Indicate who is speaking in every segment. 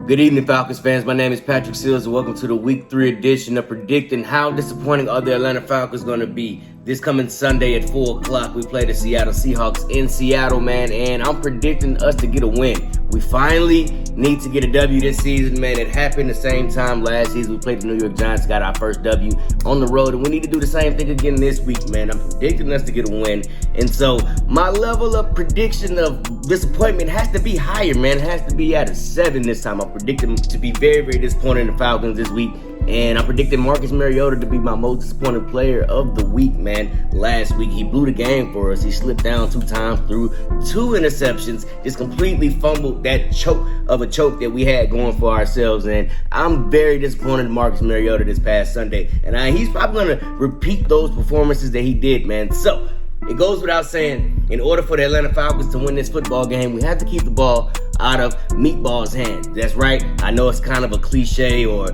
Speaker 1: Good evening, Falcons fans. My name is Patrick Seals, and welcome to the Week 3 edition of predicting how disappointing are the Atlanta Falcons going to be. This coming Sunday at 4 o'clock, we play the Seattle Seahawks in Seattle, man, and I'm predicting us to get a win. We finally need to get a W this season, man. It happened the same time last season. We played the New York Giants, got our first W on the road, and we need to do the same thing again this week, man. I'm predicting us to get a win, and so my level of prediction of disappointment has to be higher, man. It has to be at a 7 this time. I'm predicting to be very, very disappointed in the Falcons this week. And I'm predicting Marcus Mariota to be my most disappointing player of the week, man. Last week, he blew the game for us. He slipped down 2 times, threw 2 interceptions, just completely fumbled that choke that we had going for ourselves. And I'm very disappointed in Marcus Mariota this past Sunday. And he's probably going to repeat those performances that he did, man. So it goes without saying, in order for the Atlanta Falcons to win this football game, we have to keep the ball out of Meatball's hands. That's right. I know it's kind of a cliche or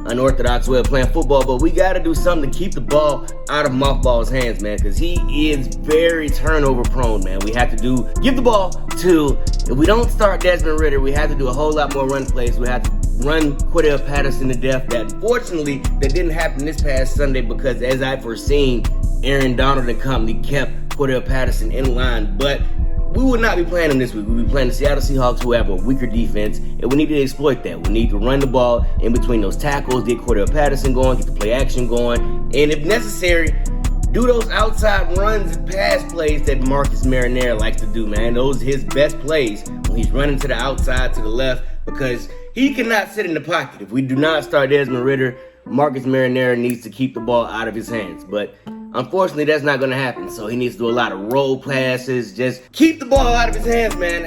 Speaker 1: unorthodox way of playing football, but we got to do something to keep the ball out of Mothball's hands, man, because he is very turnover prone, man. We have to give the ball to, if we don't start Desmond Ridder, we have to do a whole lot more run plays. We have to run Cordell Patterson to death. That, unfortunately, that didn't happen this past Sunday because, as I foreseen, Aaron Donald and company kept Cordell Patterson in line, but we will not be playing them this week. We'll be playing the Seattle Seahawks, who have a weaker defense, and we need to exploit that. We need to run the ball in between those tackles, get Cordell Patterson going, get the play action going, and if necessary, do those outside runs and pass plays that Marcus Marinara likes to do, man. Those are his best plays when he's running to the outside, to the left, because he cannot sit in the pocket. If we do not start Desmond Ridder, Marcus Marinara needs to keep the ball out of his hands, but unfortunately, that's not going to happen. So he needs to do a lot of roll passes. Just keep the ball out of his hands, man.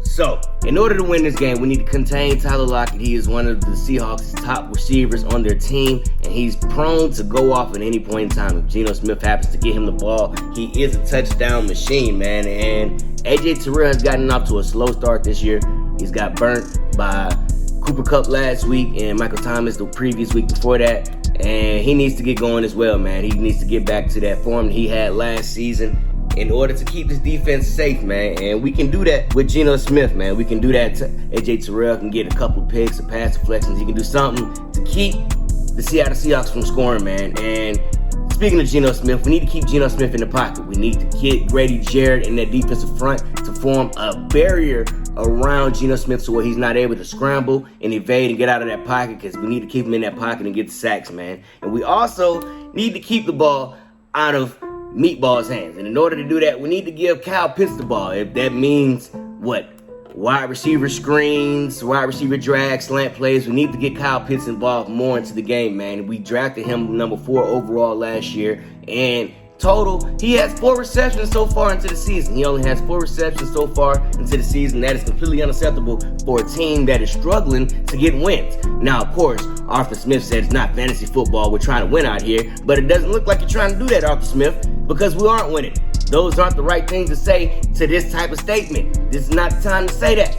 Speaker 1: So, in order to win this game, we need to contain Tyler Lockett. He is one of the Seahawks' top receivers on their team, and he's prone to go off at any point in time. If Geno Smith happens to get him the ball, he is a touchdown machine, man. And A.J. Terrell has gotten off to a slow start this year. He's got burnt by Cooper Kupp last week and Michael Thomas the previous week before that. And he needs to get going as well, man. He needs to get back to that form he had last season in order to keep this defense safe, man. And we can do that with Geno Smith, man. We can do that. AJ Terrell can get a couple picks, a pass deflections. He can do something to keep the Seattle Seahawks from scoring, man. And speaking of Geno Smith, we need to keep Geno Smith in the pocket. We need to get Grady Jarrett in that defensive front to form a barrier around Geno Smith so where he's not able to scramble and evade and get out of that pocket, because we need to keep him in that pocket and get the sacks, man. And we also need to keep the ball out of Meatball's hands. And in order to do that, we need to give Kyle Pitts the ball. If that means, wide receiver screens, wide receiver drag, slant plays, we need to get Kyle Pitts involved more into the game, man. We drafted him number 4 overall last year, and total, he has 4 receptions so far into the season. He only has 4 receptions so far into the season. That is completely unacceptable for a team that is struggling to get wins. Now, of course, Arthur Smith said it's not fantasy football. We're trying to win out here. But it doesn't look like you're trying to do that, Arthur Smith, because we aren't winning. Those aren't the right things to say to this type of statement. This is not the time to say that.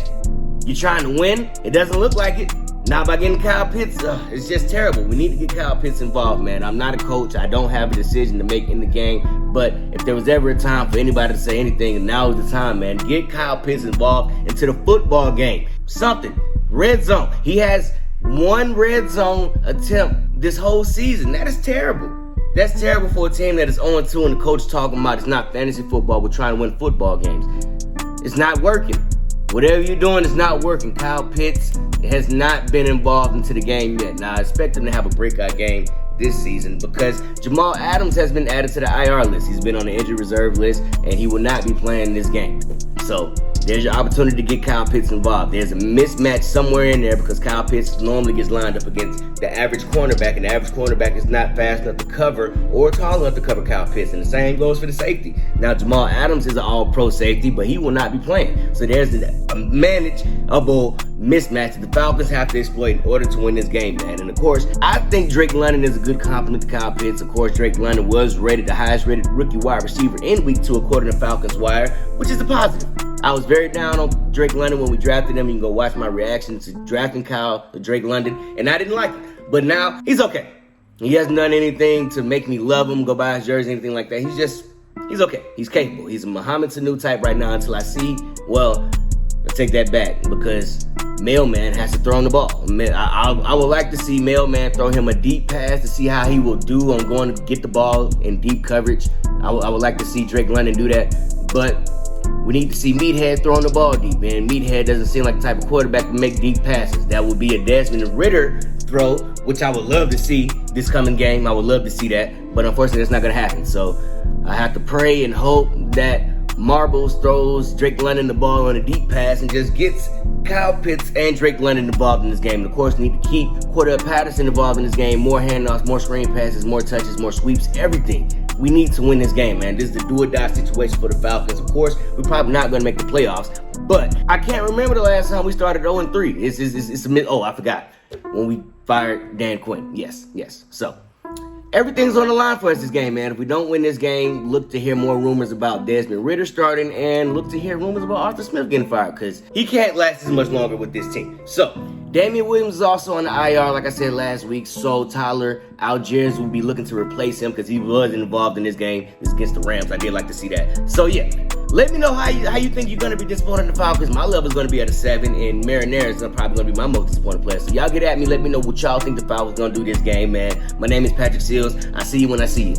Speaker 1: You're trying to win? It doesn't look like it. Not by getting Kyle Pitts. It's just terrible. We need to get Kyle Pitts involved, man. I'm not a coach. I don't have a decision to make in the game. But if there was ever a time for anybody to say anything, now is the time, man. Get Kyle Pitts involved into the football game. Something. Red zone. He has 1 red zone attempt this whole season. That is terrible. That's terrible for a team that is 0-2 and the coach talking about it's not fantasy football. We're trying to win football games. It's not working. Whatever you're doing is not working. Kyle Pitts has not been involved into the game yet. Now, I expect him to have a breakout game this season because Jamal Adams has been added to the IR list. He's been on the injured reserve list, and he will not be playing this game. So there's your opportunity to get Kyle Pitts involved. There's a mismatch somewhere in there because Kyle Pitts normally gets lined up against the average cornerback, and the average cornerback is not fast enough to cover or tall enough to cover Kyle Pitts. And the same goes for the safety. Now, Jamal Adams is an all-pro safety, but he will not be playing. So there's a manageable mismatch that the Falcons have to exploit in order to win this game, man. And of course, I think Drake London is a good compliment to Kyle Pitts. Of course, Drake London was rated the highest rated rookie wide receiver in week 2 according to Falcons Wire, which is a positive. I was very down on Drake London when we drafted him. You can go watch my reaction to drafting Drake London, and I didn't like it. But now, he's okay. He hasn't done anything to make me love him, go buy his jersey, anything like that. He's okay. He's capable. He's a Mohamed Sanu type right now until I see, I take that back because Mailman has to throw him the ball. I would like to see Mailman throw him a deep pass to see how he will do on going to get the ball in deep coverage. I would like to see Drake London do that, but we need to see Meathead throwing the ball deep, and Meathead doesn't seem like the type of quarterback to make deep passes. That would be a Desmond Ridder throw, which I would love to see this coming game. I would love to see that, but unfortunately that's not going to happen. So I have to pray and hope that Marbles throws Drake London the ball on a deep pass and just gets Kyle Pitts and Drake London involved in this game. And of course, we need to keep Cordell Patterson involved in this game. More handoffs, more screen passes, more touches, more sweeps, everything. We need to win this game, man. This is the do-or-die situation for the Falcons. Of course, we're probably not going to make the playoffs, but I can't remember the last time we started 0-3. I forgot. When we fired Dan Quinn. Yes. So, everything's on the line for us this game, man. If we don't win this game, look to hear more rumors about Desmond Ridder starting and look to hear rumors about Arthur Smith getting fired because he can't last as much longer with this team. So, Damian Williams is also on the IR, like I said last week, so Tyler Algiers will be looking to replace him because he was involved in this game. It's against the Rams. I did like to see that. So, yeah. Let me know how you think you're going to be disappointed in the Falcons. My level is going to be at a 7, and Marinara is probably going to be my most disappointed player. So y'all get at me. Let me know what y'all think the Falcons going to do this game, man. My name is Patrick Seals. I see you when I see you.